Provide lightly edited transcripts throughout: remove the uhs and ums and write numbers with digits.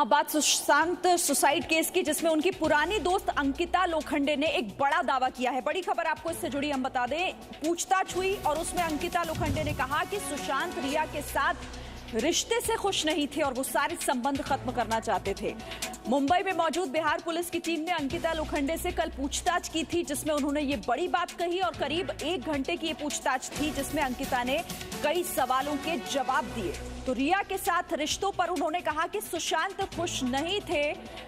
अब बात Sushant suicide case की, जिसमें उनकी पुरानी दोस्त अंकिता लोखंडे ने एक बड़ा दावा किया है। बड़ी खबर आपको इससे जुड़ी हम बता दें। पूछताछ हुई और उसमें अंकिता लोखंडे ने कहा कि सुशांत रिया के साथ रिश्ते से खुश नहीं थे और वो सारे संबंध खत्म करना चाहते थे। मुंबई में मौजूद बिहार पुलिस की टीम ने अंकिता लोखंडे से कल पूछताछ की थी, जिसमें उन्होंने ये बड़ी बात कही और करीब 1 घंटे की ये पूछताछ थी, जिसमें अंकिता ने कई सवालों के जवाब दिए। तो रिया के साथ रिश्तों पर उन्होंने कहा कि सुशांत खुश नहीं थे।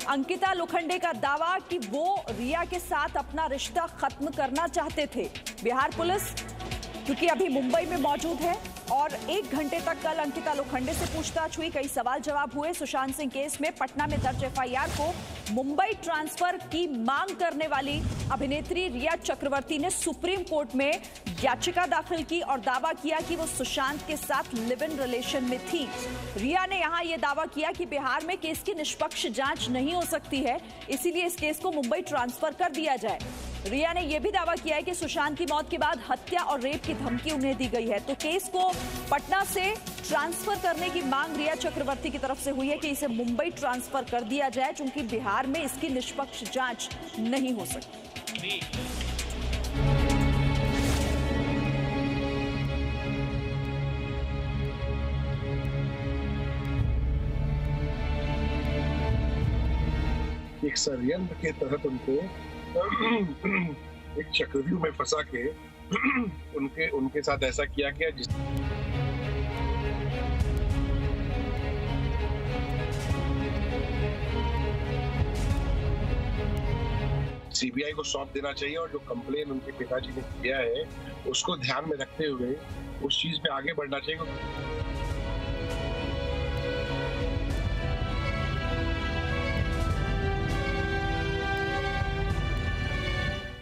अंकिता लोखंडे का दावा कि वो रिया के साथ अपना रिश्ता खत्म करना चाहते थे। बिहार पुलिस क्योंकि अभी मुंबई में मौजूद है और 1 घंटे तक कल अंकिता लोखंडे से पूछताछ हुई, कई सवाल जवाब हुए। सुशांत सिंह केस में पटना में दर्ज एफआईआर को मुंबई ट्रांसफर की मांग करने वाली अभिनेत्री रिया चक्रवर्ती ने सुप्रीम कोर्ट में याचिका दाखिल की और दावा किया कि वो सुशांत के साथ लिव इन रिलेशन में थी। रिया ने यहां यह दावा किया कि बिहार में केस की निष्पक्ष जांच नहीं हो सकती है, इसीलिए इस केस को मुंबई ट्रांसफर कर दिया जाए। रिया ने यह भी दावा किया है कि सुशांत की मौत के बाद हत्या और रेप की धमकी उन्हें दी गई है। तो केस को पटना से ट्रांसफर करने की मांग रिया चक्रवर्ती की तरफ से हुई है कि इसे मुंबई ट्रांसफर कर दिया जाए, क्योंकि बिहार में इसकी निष्पक्ष जांच नहीं हो सकती। एक षड्यंत्र के तहत उनको एक चक्रव्यूह में फंसा के उनके साथ ऐसा किया गया जिस सीबीआई को सौंप देना चाहिए और जो कंप्लेन उनके पिताजी ने किया है उसको ध्यान में रखते हुए उस चीज पे आगे बढ़ना चाहिए।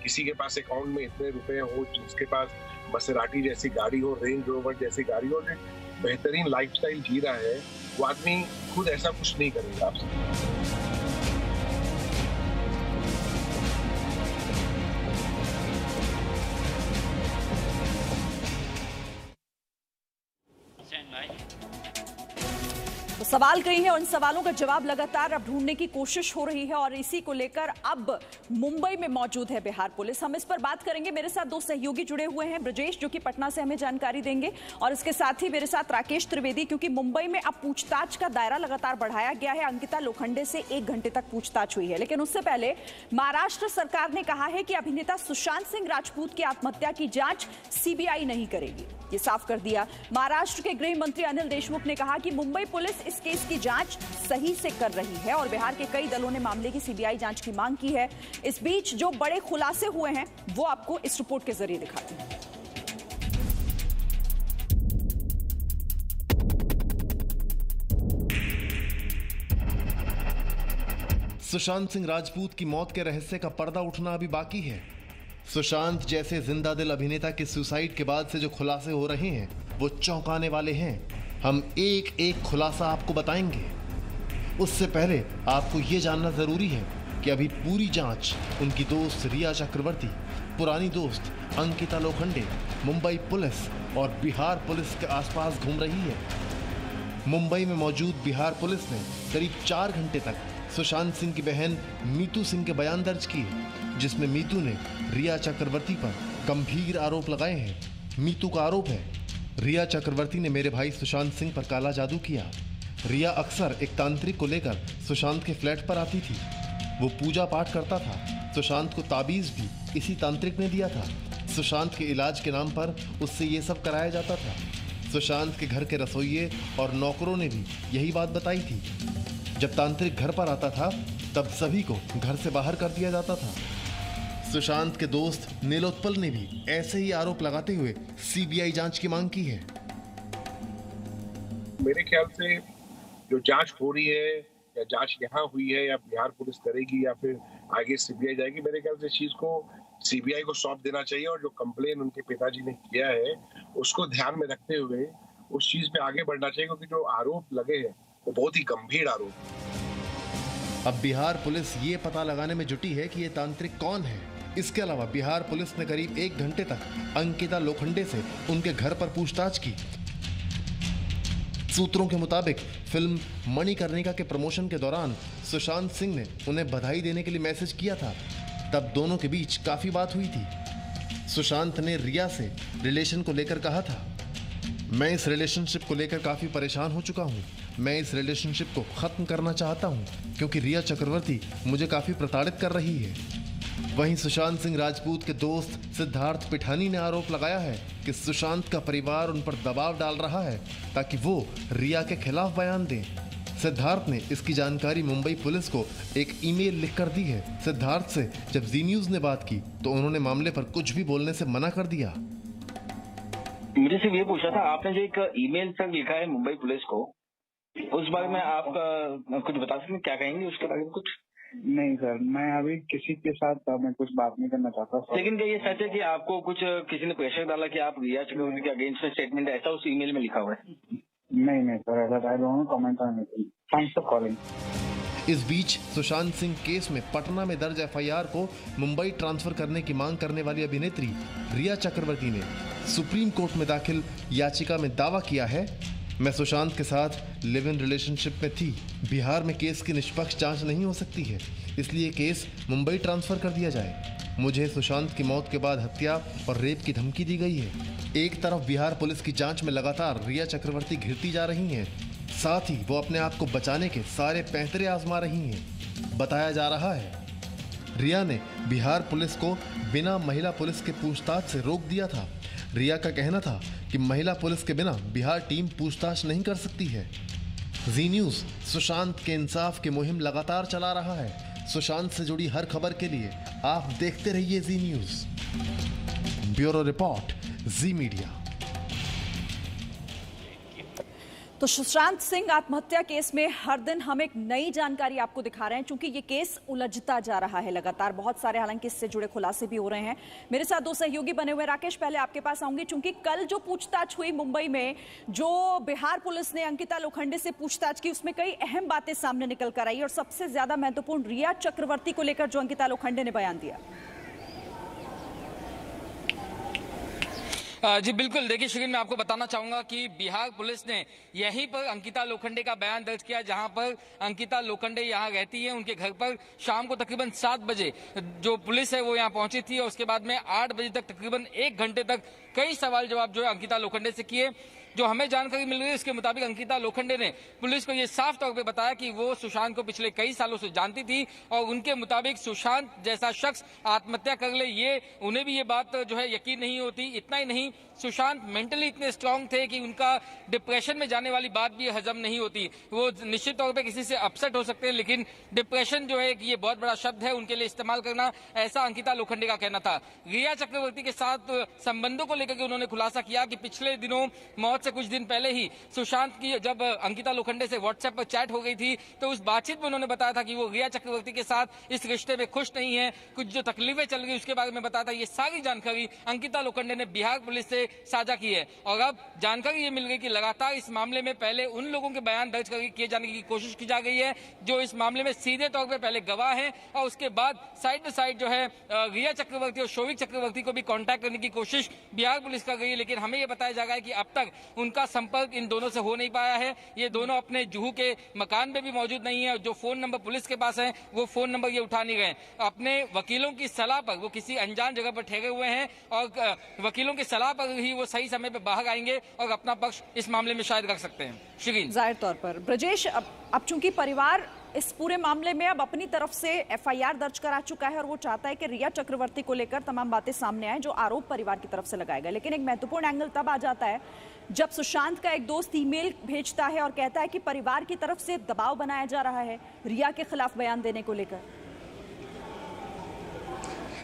किसी के पास अकाउंट में इतने रुपए हो, जिसके पास मसेराटी जैसी गाड़ी हो, रेंज रोवर जैसी गाड़ी हो, बेहतरीन लाइफस्टाइल जी रहा है, वो आदमी खुद ऐसा कुछ नहीं करेगा आपसे। तो सवाल कई हैं, उन सवालों का जवाब लगातार अब ढूंढने की कोशिश हो रही है और इसी को लेकर अब मुंबई में मौजूद है बिहार पुलिस। हम इस पर बात करेंगे। मेरे साथ 2 सहयोगी जुड़े हुए हैं, ब्रजेश जो कि पटना से हमें जानकारी देंगे और इसके साथ ही मेरे साथ राकेश त्रिवेदी, क्योंकि मुंबई में अब पूछताछ का दायरा लगातार बढ़ाया गया है। अंकिता लोखंडे से 1 घंटे तक पूछताछ हुई है, लेकिन उससे पहले महाराष्ट्र सरकार ने कहा है कि अभिनेता सुशांत सिंह राजपूत की आत्महत्या की जांच सीबीआई नहीं करेगी। ये साफ कर दिया। महाराष्ट्र के गृह मंत्री अनिल देशमुख ने कहा कि मुंबई पुलिस इस केस की जांच सही से कर रही है और बिहार के कई दलों ने मामले की सीबीआई जांच की मांग की है। इस बीच जो बड़े खुलासे हुए हैं वो आपको इस रिपोर्ट के जरिए दिखाते हैं। सुशांत सिंह राजपूत की मौत के रहस्य का पर्दा उठना अभी बाकी है। सुशांत जैसे जिंदा दिल अभिनेता के सुसाइड के बाद से जो खुलासे हो रहे हैं वो चौंकाने वाले हैं। हम एक एक खुलासा आपको बताएंगे। उससे पहले आपको ये जानना जरूरी है कि अभी पूरी जांच उनकी दोस्त रिया चक्रवर्ती, पुरानी दोस्त अंकिता लोखंडे, मुंबई पुलिस और बिहार पुलिस के आसपास घूम रही है। मुंबई में मौजूद बिहार पुलिस ने करीब 4 घंटे तक सुशांत सिंह की बहन मीतू सिंह के बयान दर्ज किए, जिसमें मीतू ने रिया चक्रवर्ती पर गंभीर आरोप लगाए हैं। मीतू का आरोप है, रिया चक्रवर्ती ने मेरे भाई सुशांत सिंह पर काला जादू किया। रिया अक्सर एक तांत्रिक को लेकर सुशांत के फ्लैट पर आती थी। वो पूजा पाठ करता था। सुशांत को ताबीज भी इसी तांत्रिक ने दिया था। सुशांत के इलाज के नाम पर उससे ये सब कराया जाता था। सुशांत के घर के रसोइये और नौकरों ने भी यही बात बताई थी। जब तांत्रिक घर पर आता था तब सभी को घर से बाहर कर दिया जाता था। सुशांत के दोस्त नीलोत्पल ने भी ऐसे ही आरोप लगाते हुए सीबीआई जांच की मांग की है। मेरे ख्याल से जो जांच हो रही है या जांच यहाँ हुई है या बिहार पुलिस करेगी या फिर आगे सीबीआई जाएगी, मेरे ख्याल से इस चीज को सीबीआई को सौंप देना चाहिए और जो कंप्लेन उनके पिताजी ने किया है उसको ध्यान में रखते हुए उस चीज पे आगे बढ़ना चाहिए, क्योंकि जो आरोप लगे हैं वो बहुत ही गंभीर आरोप। अब बिहार पुलिस ये पता लगाने में जुटी है कि ये तांत्रिक कौन है। इसके अलावा बिहार पुलिस ने करीब 1 घंटे तक अंकिता लोखंडे से उनके घर पर पूछताछ की। सूत्रों के मुताबिक फिल्म मणिकर्णिका के प्रमोशन के दौरान सुशांत सिंह ने उन्हें बधाई देने के लिए मैसेज किया था। तब दोनों के बीच काफी बात हुई थी। सुशांत ने रिया से रिलेशन को लेकर कहा था, मैं इस रिलेशनशिप को लेकर काफी परेशान हो चुका हूँ। मैं इस रिलेशनशिप को खत्म करना चाहता हूँ क्योंकि रिया चक्रवर्ती मुझे काफी प्रताड़ित कर रही है। वहीं सुशांत सिंह राजपूत के दोस्त सिद्धार्थ पिठानी ने आरोप लगाया है कि सुशांत का परिवार उन पर दबाव डाल रहा है ताकि वो रिया के खिलाफ बयान दें। सिद्धार्थ ने इसकी जानकारी मुंबई पुलिस को एक ईमेल लिखकर दी है। सिद्धार्थ से जब जी न्यूज ने बात की तो उन्होंने मामले पर कुछ भी बोलने से मना कर दिया। मुझे सिर्फ ये पूछना था, आपने जो एक ईमेल तक लिखा है मुंबई पुलिस को, उस बारे में आप कुछ बता सकते हैं? क्या कहेंगे उसके बारे में कुछ? नहीं सर, मैं अभी किसी के साथ मैं कुछ बात नहीं करना चाहता। लेकिन क्या ये सच है कि आपको कुछ किसी ने प्रेशर डाला कि आप रिया चक्रवर्ती के अगेंस्ट में स्टेटमेंट, ऐसा उस ईमेल में लिखा हुआ है? नहीं सर, ऐसा I don't comment on it. Thanks for calling. इस बीच सुशांत सिंह केस में पटना में दर्ज एफआईआर को मुंबई ट्रांसफर करने की मांग करने वाली अभिनेत्री रिया चक्रवर्ती ने सुप्रीम कोर्ट में दाखिल याचिका में दावा किया है, मैं सुशांत के साथ लिव इन रिलेशनशिप में थी। बिहार में केस की निष्पक्ष जांच नहीं हो सकती है, इसलिए केस मुंबई ट्रांसफर कर दिया जाए। मुझे सुशांत की मौत के बाद हत्या और रेप की धमकी दी गई है। एक तरफ बिहार पुलिस की जांच में लगातार रिया चक्रवर्ती घिरती जा रही हैं, साथ ही वो अपने आप को बचाने के सारे पैंतरे आजमा रही हैं। बताया जा रहा है रिया ने बिहार पुलिस को बिना महिला पुलिस के पूछताछ से रोक दिया था। रिया का कहना था कि महिला पुलिस के बिना बिहार टीम पूछताछ नहीं कर सकती है। जी न्यूज सुशांत के इंसाफ की मुहिम लगातार चला रहा है। सुशांत से जुड़ी हर खबर के लिए आप देखते रहिए जी न्यूज। ब्यूरो रिपोर्ट, जी मीडिया। तो सुशांत सिंह आत्महत्या केस में हर दिन हम एक नई जानकारी आपको दिखा रहे हैं, क्योंकि ये केस उलझता जा रहा है लगातार। बहुत सारे हालांकि इससे जुड़े खुलासे भी हो रहे हैं। मेरे साथ दो सहयोगी बने हुए। राकेश, पहले आपके पास आऊंगी, क्योंकि कल जो पूछताछ हुई मुंबई में, जो बिहार पुलिस ने अंकिता लोखंडे से पूछताछ की, उसमें कई अहम बातें सामने निकल कर आई और सबसे ज्यादा महत्वपूर्ण रिया चक्रवर्ती को लेकर जो अंकिता लोखंडे ने बयान दिया। जी बिल्कुल, देखिए शिरीन, मैं आपको बताना चाहूंगा कि बिहार पुलिस ने यहीं पर अंकिता लोखंडे का बयान दर्ज किया, जहां पर अंकिता लोखंडे यहां रहती है। उनके घर पर शाम को तकरीबन 7 बजे जो पुलिस है वो यहां पहुंची थी और उसके बाद में 8 बजे तक तकरीबन 1 घंटे तक कई सवाल जवाब जो है अंकिता लोखंडे से किए। जो हमें जानकारी मिल रही है उसके मुताबिक अंकिता लोखंडे ने पुलिस को ये साफ तौर पे बताया कि वो सुशांत को पिछले कई सालों से जानती थी और उनके मुताबिक सुशांत जैसा शख्स आत्महत्या कर ले, ये उन्हें भी ये बात जो है यकीन नहीं होती। इतना ही नहीं, सुशांत मेंटली इतने स्ट्रांग थे कि उनका डिप्रेशन में जाने वाली बात भी हजम नहीं होती। वो निश्चित तौर पे किसी से अपसेट हो सकते हैं, लेकिन डिप्रेशन जो है ये बहुत बड़ा शब्द है उनके लिए इस्तेमाल करना, ऐसा अंकिता लोखंडे का कहना था। रिया चक्रवर्ती के साथ संबंधों को लेकर के उन्होंने खुलासा किया कि पिछले दिनों मौत से कुछ दिन पहले ही सुशांत की जब अंकिता लोखंडे से व्हाट्सएप पर चैट हो गई थी, तो उस बातचीत में उन्होंने बताया था कि वो रिया चक्रवर्ती के साथ इस रिश्ते में खुश नहीं है, कुछ जो तकलीफें चल रही उसके बारे में बताया था। ये सारी जानकारी अंकिता लोखंडे ने बिहार पुलिस से साझा की है और अब जानकारी ये मिल गई कि लगातार इस मामले में पहले उन लोगों के बयान दर्ज किए जाने की कोशिश की जा गई है जो इस मामले में सीधे तौर पर पहले गवाह हैं, और उसके बाद साइड बाय साइड जो है रिया चक्रवर्ती और शोविक चक्रवर्ती को भी कांटेक्ट करने की कोशिश बिहार पुलिस कर गई है। लेकिन हमें यह बताया जा रहा है कि अब तक उनका संपर्क इन दोनों से हो नहीं पाया है। ये दोनों अपने जुहू के मकान में भी मौजूद नहीं है और जो फोन नंबर पुलिस के पास है वो फोन नंबर ये उठा नहीं गए। अपने वकीलों की सलाह पर वो किसी अनजान जगह पर ठहरे हुए हैं और वकीलों की सलाह पर ही वो सही समय पर बाहर आएंगे और अपना पक्ष इस मामले में शायद रख सकते हैं। शिरीन, जाहिर तौर पर ब्रजेश, अब चूंकि परिवार इस पूरे मामले में अब अपनी तरफ से एफआईआर दर्ज करा चुका है और वो चाहता है कि रिया चक्रवर्ती को लेकर तमाम बातें सामने आए जो आरोप परिवार की तरफ से लगाए गए। लेकिन एक महत्वपूर्ण एंगल तब आ जाता है जब सुशांत का एक दोस्त ईमेल भेजता है और कहता है कि परिवार की तरफ से दबाव बनाया जा रहा है रिया के खिलाफ बयान देने को लेकर।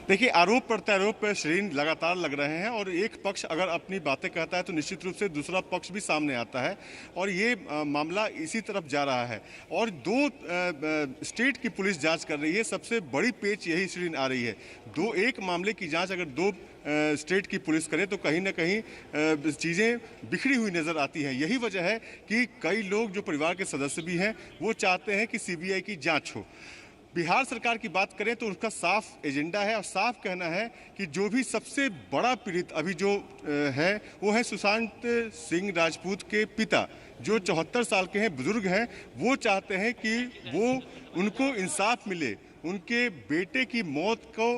देखिए, आरोप प्रत्यारोप श्रीन लगातार लग रहे हैं और एक पक्ष अगर अपनी बातें कहता है तो निश्चित रूप से दूसरा पक्ष भी सामने आता है और ये मामला इसी तरफ जा रहा है और दो स्टेट की पुलिस जांच कर रही है। सबसे बड़ी पेच यही श्रीन आ रही है। एक मामले की जांच अगर दो स्टेट की पुलिस करे तो कहीं ना कहीं चीज़ें बिखरी हुई नज़र आती हैं। यही वजह है कि कई लोग जो परिवार के सदस्य भी हैं वो चाहते हैं कि सीबीआई की जांच हो। बिहार सरकार की बात करें तो उसका साफ एजेंडा है और साफ कहना है कि जो भी सबसे बड़ा पीड़ित अभी जो है वो है सुशांत सिंह राजपूत के पिता, जो 74 साल के हैं, बुजुर्ग हैं। वो चाहते हैं कि उनको इंसाफ मिले, उनके बेटे की मौत को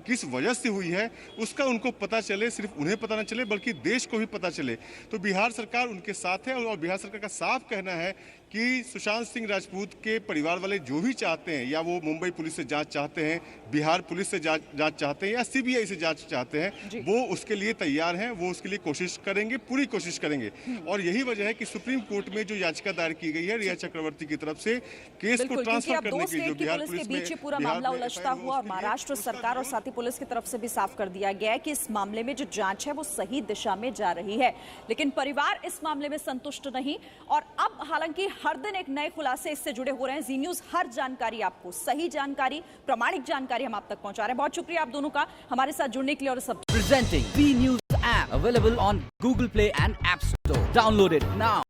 किस वजह से हुई है उसका उनको पता चले, सिर्फ उन्हें पता न चले बल्कि देश को भी पता चले। तो बिहार सरकार उनके साथ है और बिहार सरकार का साफ कहना है कि सुशांत सिंह राजपूत के परिवार वाले जो भी चाहते हैं, या वो मुंबई पुलिस से जांच चाहते हैं, बिहार पुलिस से जांच चाहते हैं या सीबीआई से जांच चाहते हैं, वो उसके लिए तैयार हैं, वो उसके लिए कोशिश करेंगे, पूरी कोशिश करेंगे। और यही वजह है कि सुप्रीम कोर्ट में जो याचिका दायर की गई है रिया चक्रवर्ती की तरफ से केस को ट्रांसफर करने की, जो बिहार पुलिस के बीच पूरा मामला उलझता हुआ और महाराष्ट्र सरकार और साथ ही पुलिस की तरफ से भी साफ कर दिया गया है कि इस मामले में जो जांच है वो सही दिशा में जा रही है। लेकिन परिवार इस मामले में संतुष्ट नहीं और अब हालांकि हर दिन एक नए खुलासे इससे जुड़े हो रहे हैं। जी न्यूज़ हर जानकारी आपको, सही जानकारी, प्रामाणिक जानकारी हम आप तक पहुंचा रहे हैं। बहुत शुक्रिया आप दोनों का हमारे साथ जुड़ने के लिए। और सब presenting B news app available on Google Play and App Store. Download it now.